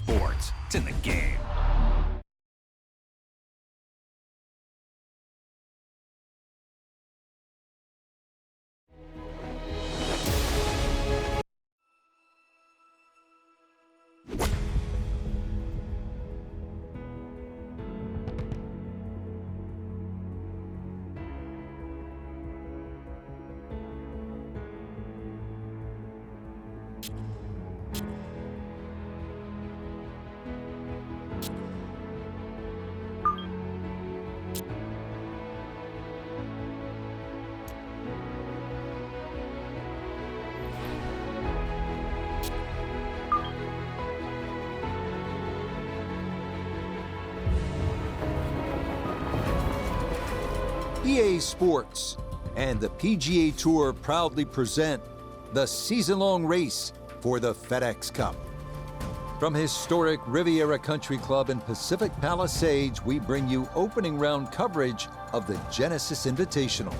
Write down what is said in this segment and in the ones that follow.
sports. It's in the game. EA Sports and the PGA Tour proudly present the season-long race for the FedEx Cup. From historic Rivera Country Club in Pacific Palisades, we bring you opening round coverage of the Genesis Invitational.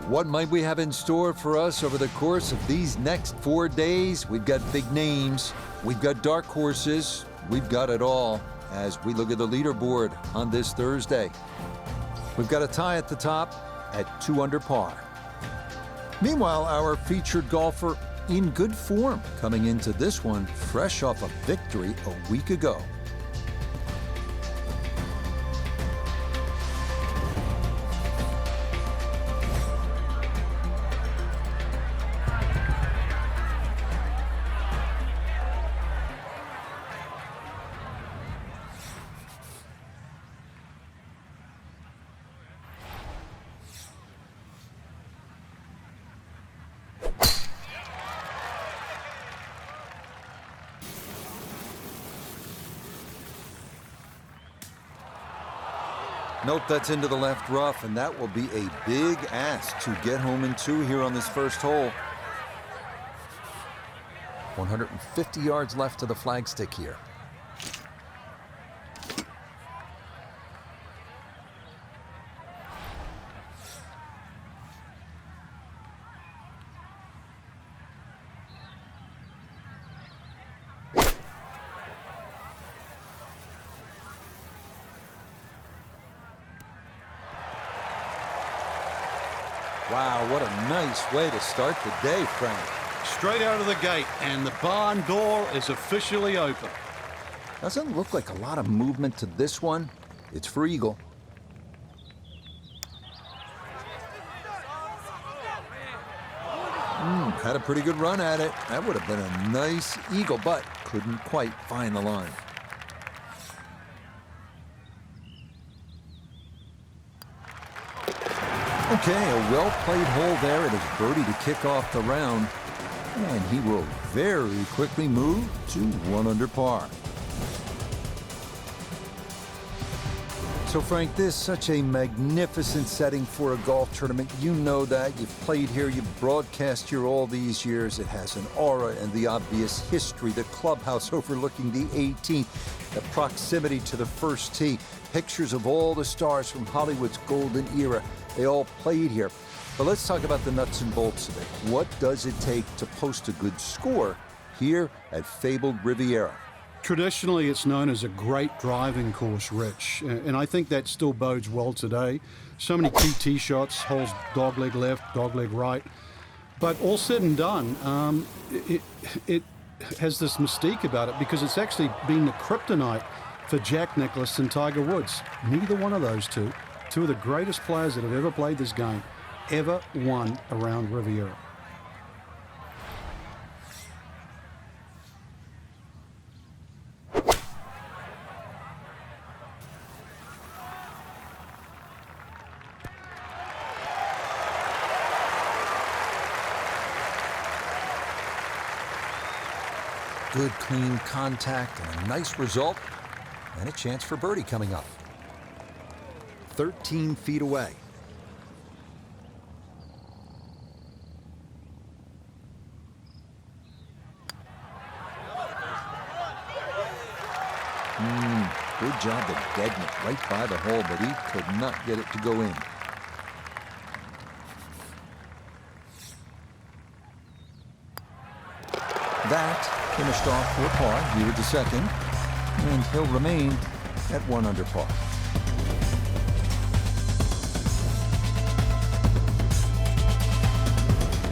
What might we have in store for us over the course of these next 4 days? We've got big names, we've got dark horses, we've got it all as we look at the leaderboard on this Thursday. We've got a tie at the top at 2 under par. Meanwhile, our featured golfer in good form coming into this one fresh off a victory a week ago. Nope, that's into the left rough, and that will be a big ask to get home in 2 here on this first hole. 150 yards left to the flagstick here. Wow, what a nice way to start the day, Frank. Straight out of the gate, and the barn door is officially open. Doesn't look like a lot of movement to this one. It's for eagle. Had a pretty good run at it. That would have been a nice eagle, but couldn't quite find the line. Okay, a well-played hole there. It is birdie to kick off the round. And he will very quickly move to 1 under par. So, Frank, this is such a magnificent setting for a golf tournament. You know that. You've played here. You've broadcast here all these years. It has an aura and the obvious history. The clubhouse overlooking the 18th. The proximity to the first tee. Pictures of all the stars from Hollywood's golden era. They all played here. But let's talk about the nuts and bolts of it. What does it take to post a good score here at fabled Riviera? Traditionally, it's known as a great driving course, Rich, and I think that still bodes well today. So many key tee shots, holes dogleg left, dogleg right. But all said and done, it has this mystique about it because it's actually been the kryptonite for Jack Nicklaus and Tiger Woods. Neither one of those two of the greatest players that have ever played this game, ever won around Riviera. Good, clean contact and a nice result, and a chance for birdie coming up. 13 feet away. Good job of deadening it right by the hole, but he could not get it to go in. That finished off for par here at the second, and he'll remain at 1 under par.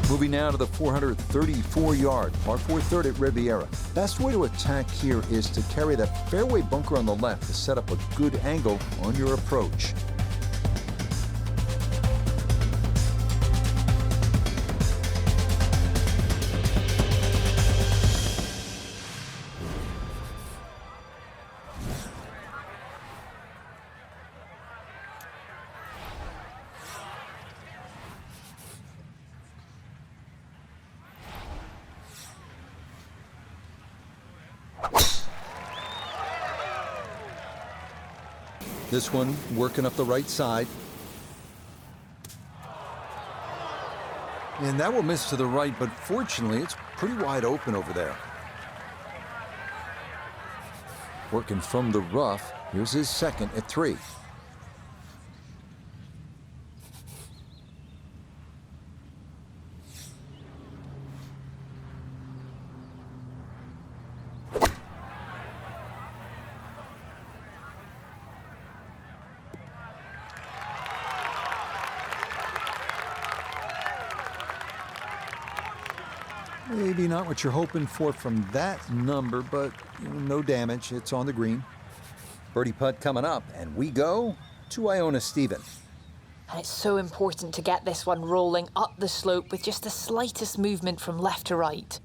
Moving now to the 434-yard par 4 third at Riviera. Best way to attack here is to carry that fairway bunker on the left to set up a good angle on your approach. This one working up the right side. And that will miss to the right, but fortunately it's pretty wide open over there. Working from the rough, here's his second at 3. Maybe not what you're hoping for from that number, but no damage. It's on the green. Birdie putt coming up, and we go to Iona Stephen. And it's so important to get this one rolling up the slope with just the slightest movement from left to right.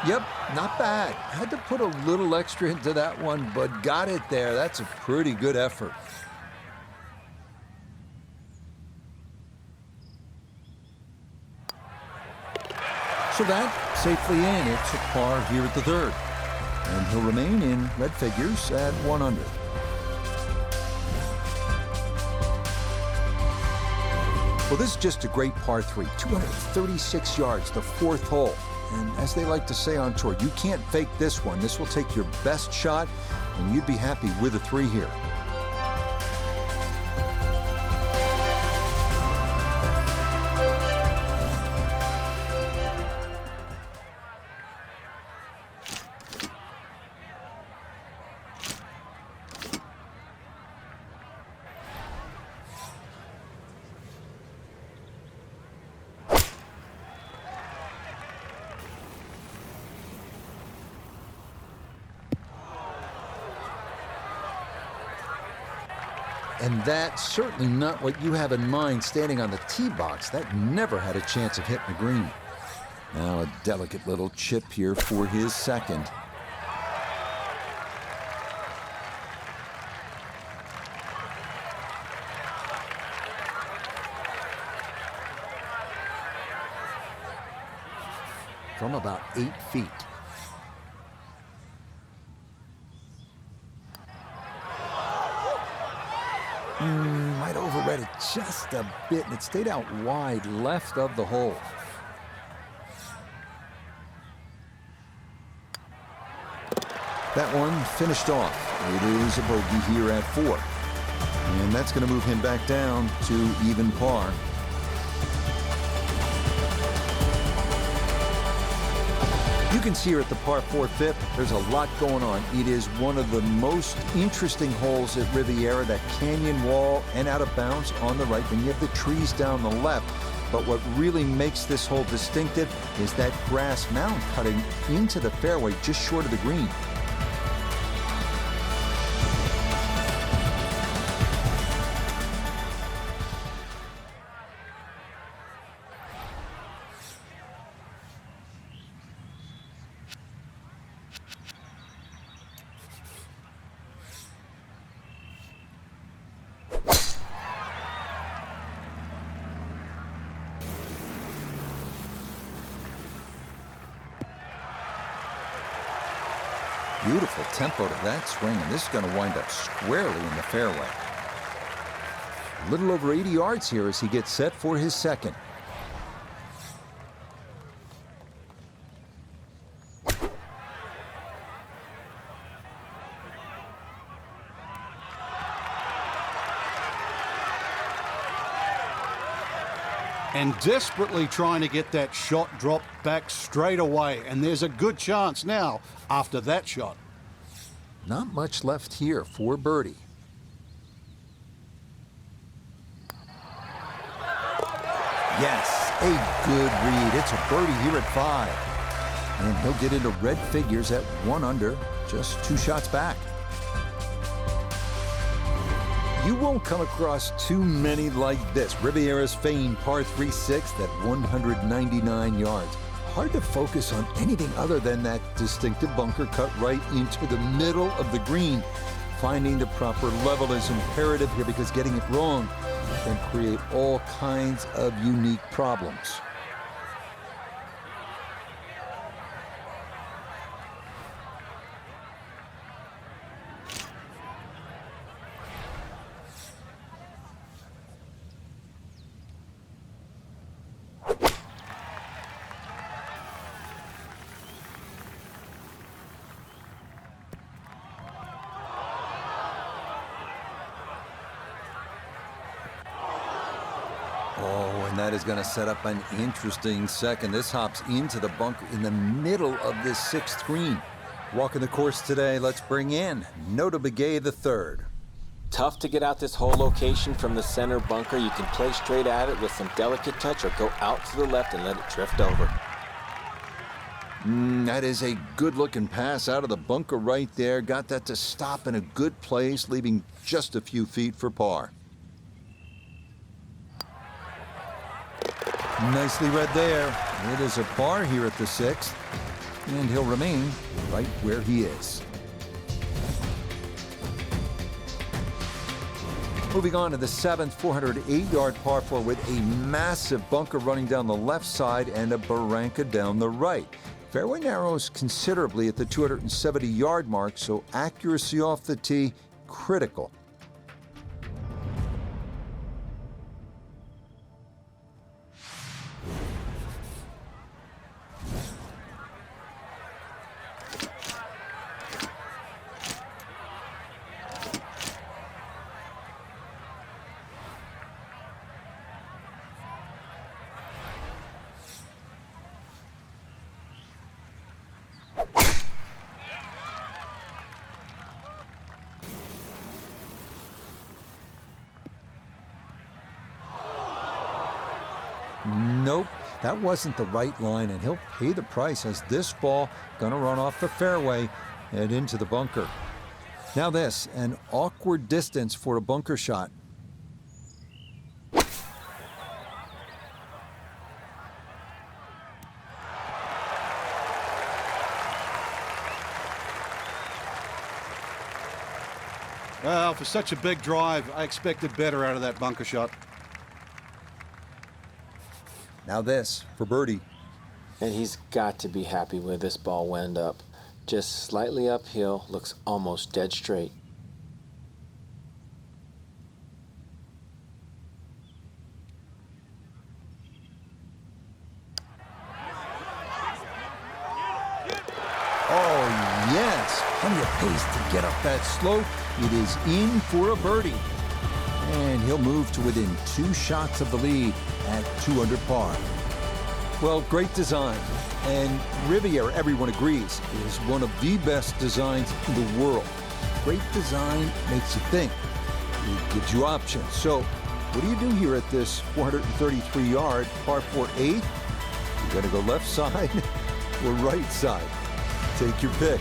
Yep, not bad. Had to put a little extra into that one, but got it there. That's a pretty good effort. So that safely in. It's a par here at the third. And he'll remain in red figures at 1 under. Well, this is just a great par 3. 236 yards, the 4th hole. And as they like to say on tour, you can't fake this one. This will take your best shot, and you'd be happy with a 3 here. And that's certainly not what you have in mind standing on the tee box. That never had a chance of hitting the green. Now a delicate little chip here for his second. From about 8 feet. Might overread it just a bit, and it stayed out wide left of the hole. That one finished off. It is a bogey here at 4. And that's going to move him back down to even par. You can see here at the par 4 fifth, there's a lot going on. It is one of the most interesting holes at Riviera, that canyon wall and out of bounds on the right. Then you have the trees down the left. But what really makes this hole distinctive is that grass mound cutting into the fairway just short of the green. Beautiful tempo to that swing, and this is going to wind up squarely in the fairway. A little over 80 yards here as he gets set for his second. and desperately trying to get that shot dropped back straight away. And there's a good chance now after that shot. Not much left here for birdie. Yes, a good read. It's a birdie here at 5. And he'll get into red figures at 1 under, just 2 shots back. You won't come across too many like this. Rivera's famed par 3-6 at 199 yards. Hard to focus on anything other than that distinctive bunker cut right into the middle of the green. Finding the proper level is imperative here because getting it wrong can create all kinds of unique problems. Oh, and that is going to set up an interesting second. This hops into the bunker in the middle of this 6th green. Walking the course today, let's bring in Nota Begay III. Tough to get out this whole location from the center bunker. You can play straight at it with some delicate touch or go out to the left and let it drift over. That is a good-looking pass out of the bunker right there. Got that to stop in a good place, leaving just a few feet for par. Nicely read there. It is a par here at the 6th, and he'll remain right where he is. Moving on to the 7th, 408-yard par 4 with a massive bunker running down the left side and a barranca down the right. Fairway narrows considerably at the 270-yard mark, so accuracy off the tee critical. Nope, that wasn't the right line, and he'll pay the price as this ball gonna run off the fairway and into the bunker. Now this, an awkward distance for a bunker shot. Well, for such a big drive, I expected better out of that bunker shot. Now this for birdie. And he's got to be happy where this ball went up. Just slightly uphill, looks almost dead straight. Oh, yes. Plenty of pace to get up that slope. It is in for a birdie. And he'll move to within 2 shots of the lead at 2 under par. Well, great design. And Rivera, everyone agrees, is one of the best designs in the world. Great design makes you think. It gives you options. So, what do you do here at this 433-yard par 4-8? You gotta go left side or right side. Take your pick.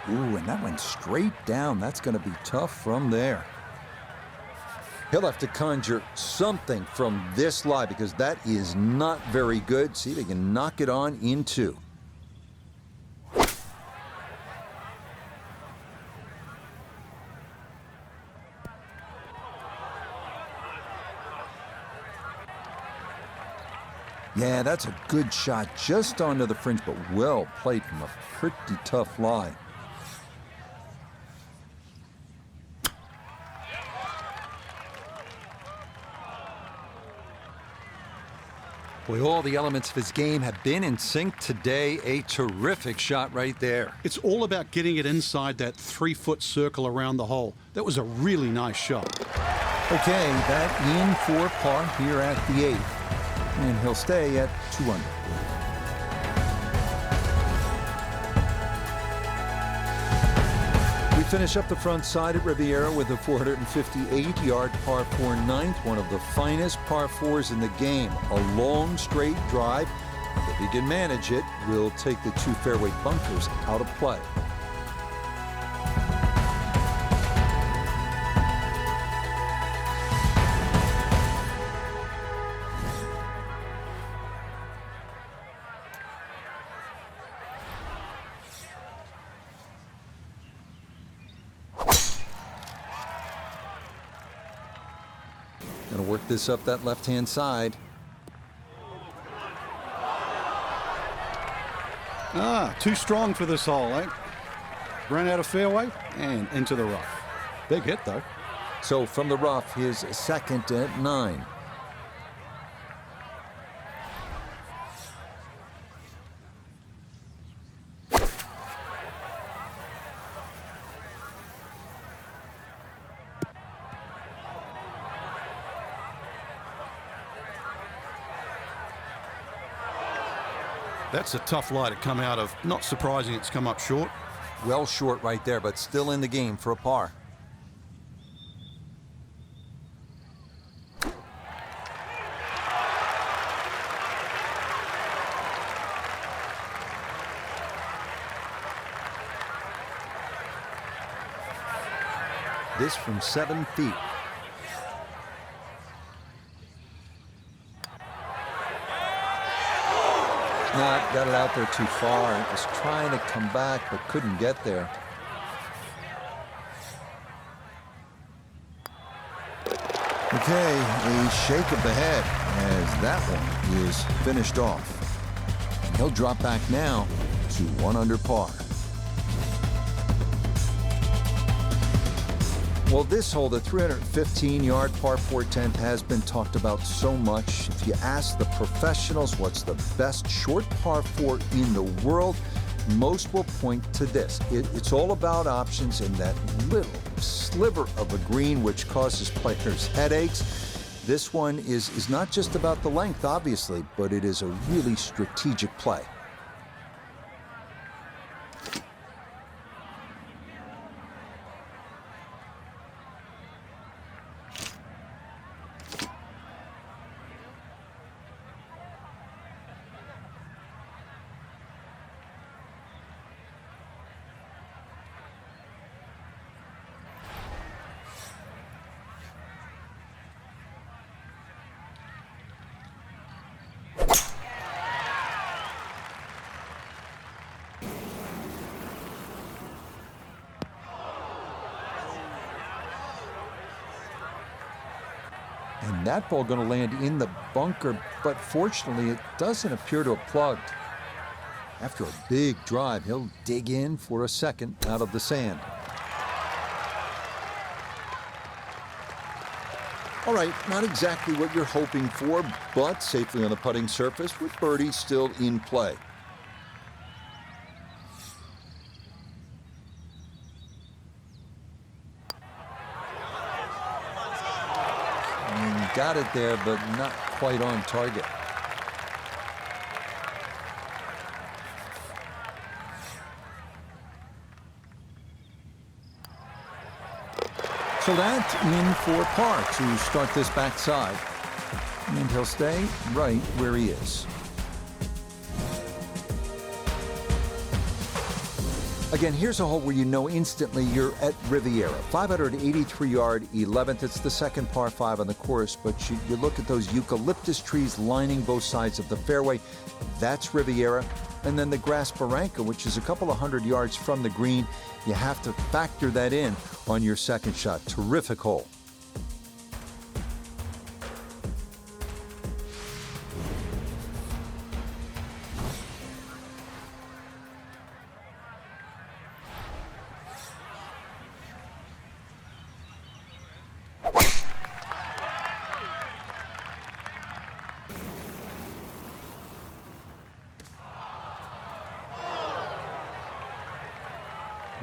Ooh, and that went straight down. That's going to be tough from there. He'll have to conjure something from this lie because that is not very good. See, they can knock it on in 2. Yeah, that's a good shot, just onto the fringe, but well played from a pretty tough lie. Boy, all the elements of his game have been in sync today. A terrific shot right there. It's all about getting it inside that 3-foot circle around the hole. That was a really nice shot. Okay, that in for par here at the 8th. And he'll stay at 2 under. We finish up the front side at Riviera with a 458-yard par 4 ninth, one of the finest par 4s in the game. A long, straight drive. If he can manage it, we'll take the 2 fairway bunkers out of play. Gonna work this up that left-hand side. Too strong for this hole, eh? Ran out of fairway and into the rough. Big hit, though. So from the rough, his second at 9. That's a tough lie to come out of. Not surprising it's come up short. Well short right there, but still in the game for a par. This from 7 feet. Got it out there too far. It was trying to come back, but couldn't get there. Okay, a shake of the head as that one is finished off. And he'll drop back now to 1 under par. Well, this hole, the 315-yard par 4 10th, has been talked about so much. If you ask the professionals what's the best short par 4 in the world, most will point to this. It's all about options in that little sliver of a green which causes players headaches. This one is not just about the length, obviously, but it is a really strategic play. And that ball going to land in the bunker, but fortunately it doesn't appear to have plugged. After a big drive, he'll dig in for a second out of the sand. All right, not exactly what you're hoping for, but safely on the putting surface with birdie still in play. Got it there, but not quite on target. So that's in for par to start this backside. And he'll stay right where he is. Again, here's a hole where you know instantly you're at Riviera. 583-yard 11th. It's the second par 5 on the course, but you look at those eucalyptus trees lining both sides of the fairway. That's Riviera. And then the grass barranca, which is a couple of 100 yards from the green. You have to factor that in on your second shot. Terrific hole.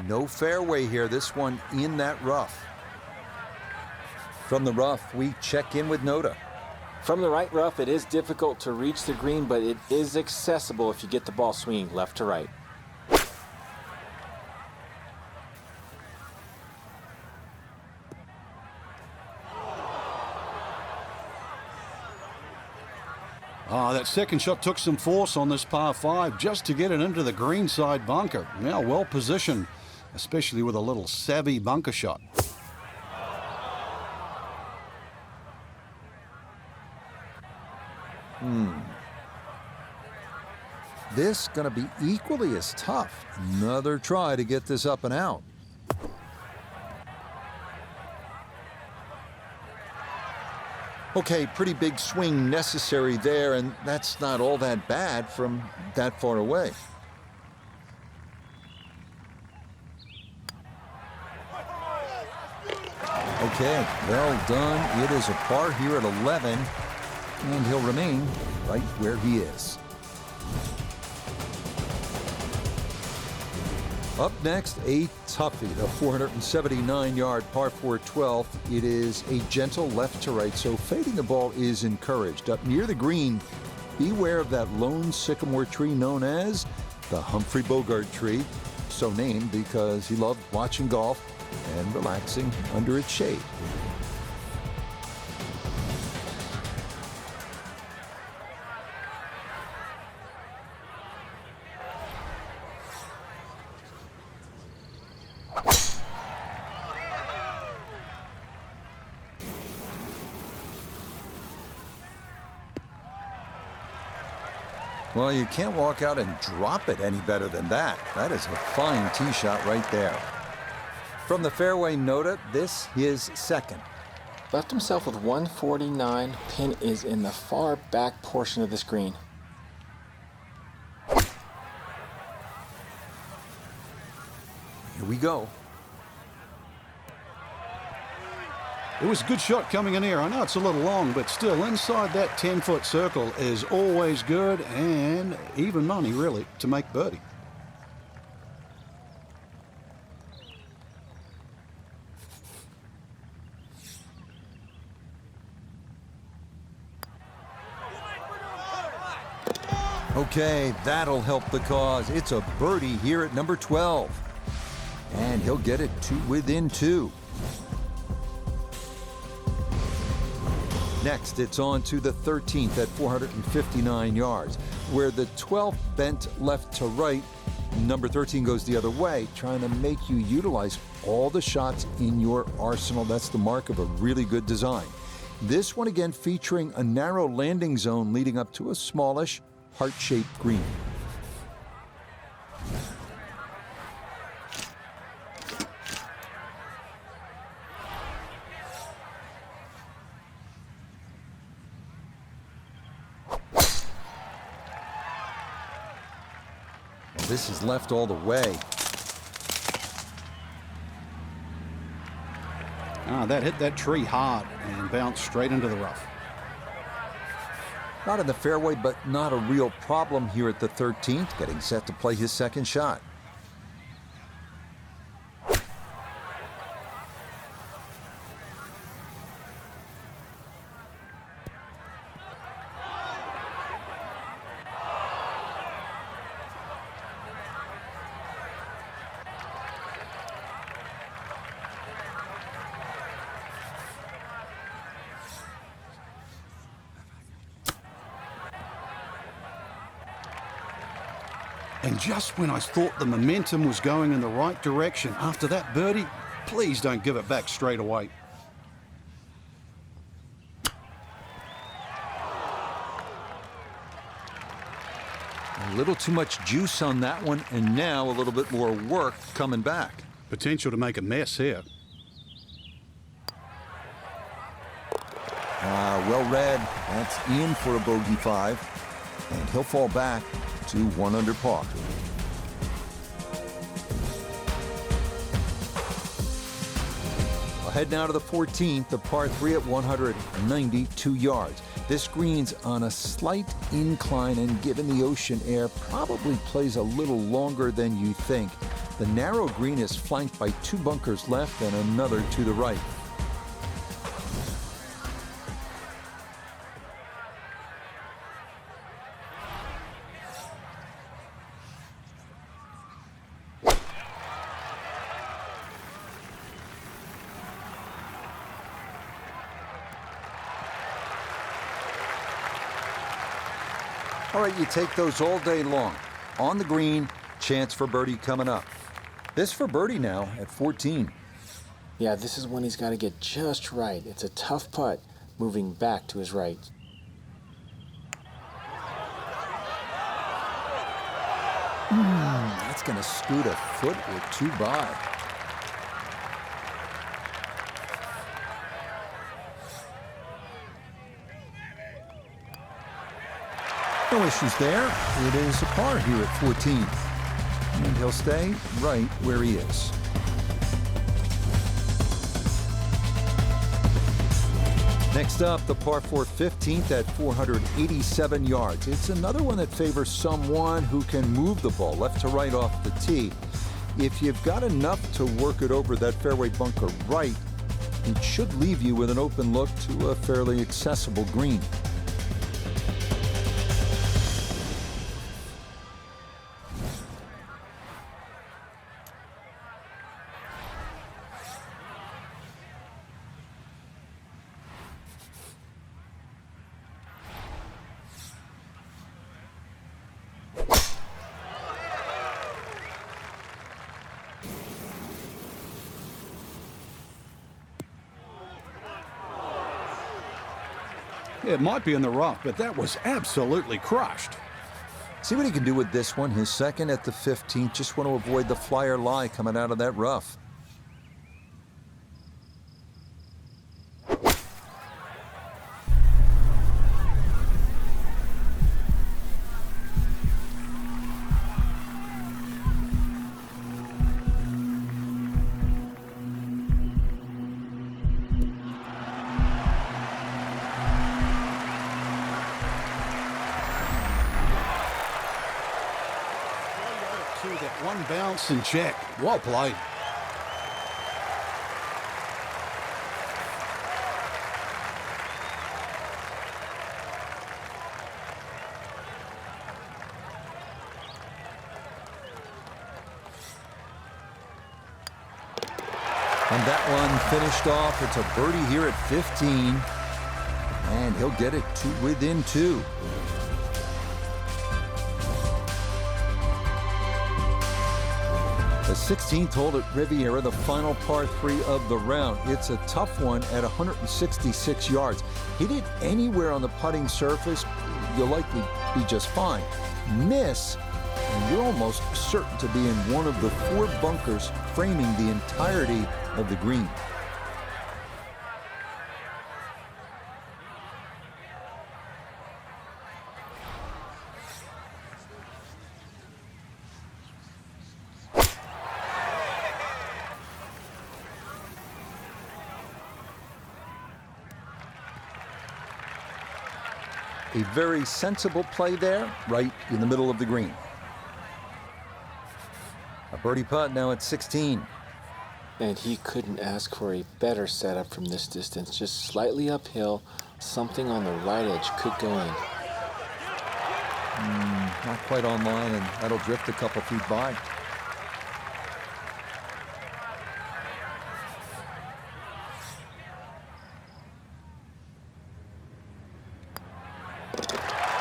No fairway here, this one in that rough. From the rough, we check in with Nota. From the right rough, it is difficult to reach the green, but it is accessible if you get the ball swinging left to right. That second shot took some force on this par 5 just to get it into the green side bunker. Now well positioned, especially with a little savvy bunker shot. This gonna be equally as tough. Another try to get this up and out. Okay, pretty big swing necessary there, and that's not all that bad from that far away. Okay, well done. It is a par here at 11, and he'll remain right where he is. Up next, a toughie, the 479-yard par 4 12th. It is a gentle left to right, so fading the ball is encouraged. Up near the green, beware of that lone sycamore tree known as the Humphrey Bogart tree, so named because he loved watching golf and relaxing under its shade. Well, you can't walk out and drop it any better than that. That is a fine tee shot right there. From the fairway, Nota, this his second. Left himself with 149. Pin is in the far back portion of this green. Here we go. It was a good shot coming in here. I know it's a little long, but still inside that 10-foot circle is always good, and even money, really, to make birdie. Okay, that'll help the cause. It's a birdie here at number 12. And he'll get it to within 2. Next, it's on to the 13th at 459 yards, where the 12th bent left to right. Number 13 goes the other way, trying to make you utilize all the shots in your arsenal. That's the mark of a really good design. This one again featuring a narrow landing zone leading up to a smallish, heart-shaped green. This is left all the way. That hit that tree hard and bounced straight into the rough. Not in the fairway, but not a real problem here at the 13th, getting set to play his second shot. And just when I thought the momentum was going in the right direction after that birdie, please don't give it back straight away. A little too much juice on that one, and now a little bit more work coming back. Potential to make a mess here. Well read. That's in for a bogey 5, and he'll fall back to 1 under par. We'll head now to the 14th, the par 3 at 192 yards. This green's on a slight incline, and given the ocean air, probably plays a little longer than you think. The narrow green is flanked by 2 bunkers left and another to the right. All right, you take those all day long. On the green, chance for birdie coming up. This for birdie now at 14. Yeah, this is when he's got to get just right. It's a tough putt, moving back to his right. That's going to scoot a foot or 2 by. No issues there. It is a par here at 14. And he'll stay right where he is. Next up, the par 4 15th at 487 yards. It's another one that favors someone who can move the ball left to right off the tee. If you've got enough to work it over that fairway bunker right, it should leave you with an open look to a fairly accessible green. It might be in the rough, but that was absolutely crushed. See what he can do with this one. His second at the 15th. Just want to avoid the flyer lie coming out of that rough. That one bounce and check. Well played. And that one finished off. It's a birdie here at 15. And he'll get it to within 2. The 16th hole at Rivera, the final par 3 of the round. It's a tough one at 166 yards. Hit it anywhere on the putting surface, you'll likely be just fine. Miss, and you're almost certain to be in one of the 4 bunkers framing the entirety of the green. A very sensible play there, right in the middle of the green. A birdie putt now at 16. And he couldn't ask for a better setup from this distance. Just slightly uphill, something on the right edge could go in. Not quite on line, and that'll drift a couple feet by.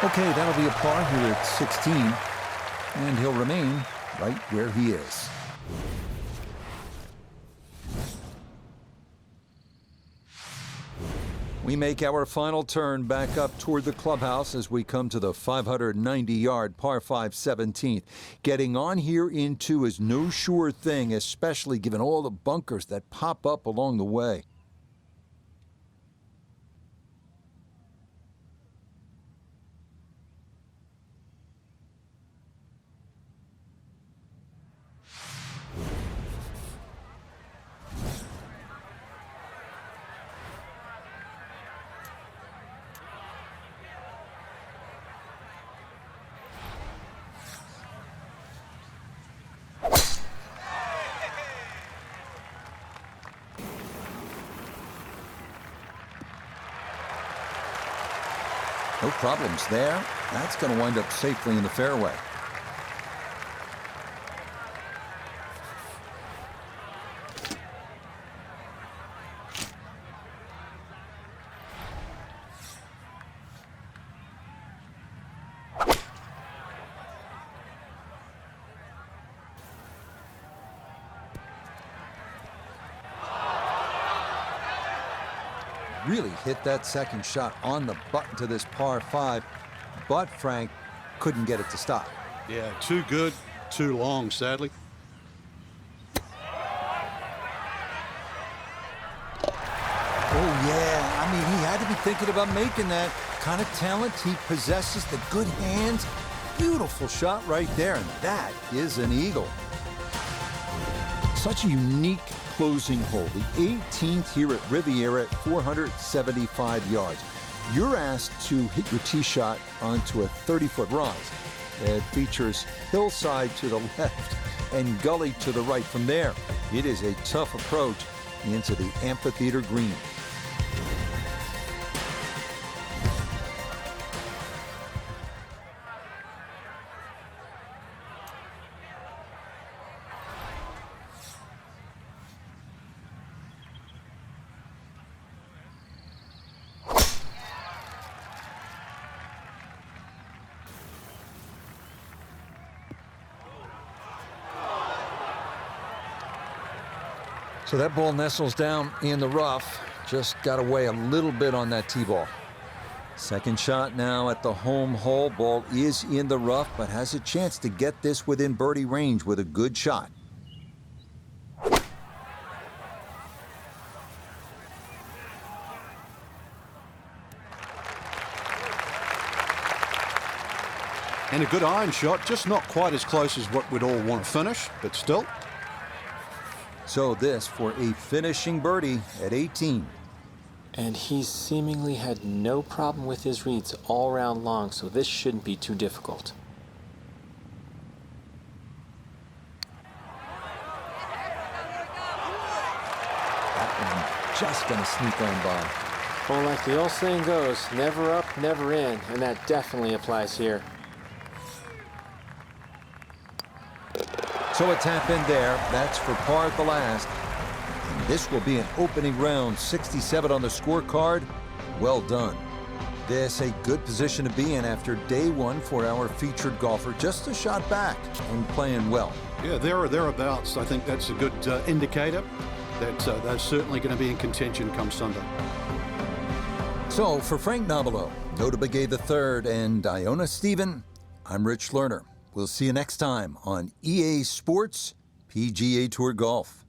Okay, that'll be a par here at 16, and he'll remain right where he is. We make our final turn back up toward the clubhouse as we come to the 590-yard par 5 17th. Getting on here in 2 is no sure thing, especially given all the bunkers that pop up along the way. No problems there. That's going to wind up safely in the fairway. Really hit that second shot on the button to this par 5, but Frank couldn't get it to stop. Yeah, too good, too long, sadly. Oh, yeah. I mean, he had to be thinking about making that kind of talent. He possesses the good hands. Beautiful shot right there, and that is an eagle. Such a unique closing hole, the 18th here at Riviera at 475 yards. You're asked to hit your tee shot onto a 30-foot rise. It features hillside to the left and gully to the right. From there, it is a tough approach into the amphitheater green. So that ball nestles down in the rough. Just got away a little bit on that tee ball. Second shot now at the home hole. Ball is in the rough, but has a chance to get this within birdie range with a good shot. And a good iron shot, just not quite as close as what we'd all want to finish, but still. So this for a finishing birdie at 18. And he's seemingly had no problem with his reads all round long, so this shouldn't be too difficult. That one just going to sneak on by. Well, like the old saying goes, never up, never in, and that definitely applies here. So a tap in there. That's for par at the last. And this will be an opening round 67 on the scorecard. Well done. This a good position to be in after day one for our featured golfer. Just a shot back and playing well. Yeah, there or thereabouts. I think that's a good indicator that they're certainly going to be in contention come Sunday. So for Frank Nobilo, Noda Begay III, and Iona Stephen, I'm Rich Lerner. We'll see you next time on EA Sports PGA Tour Golf.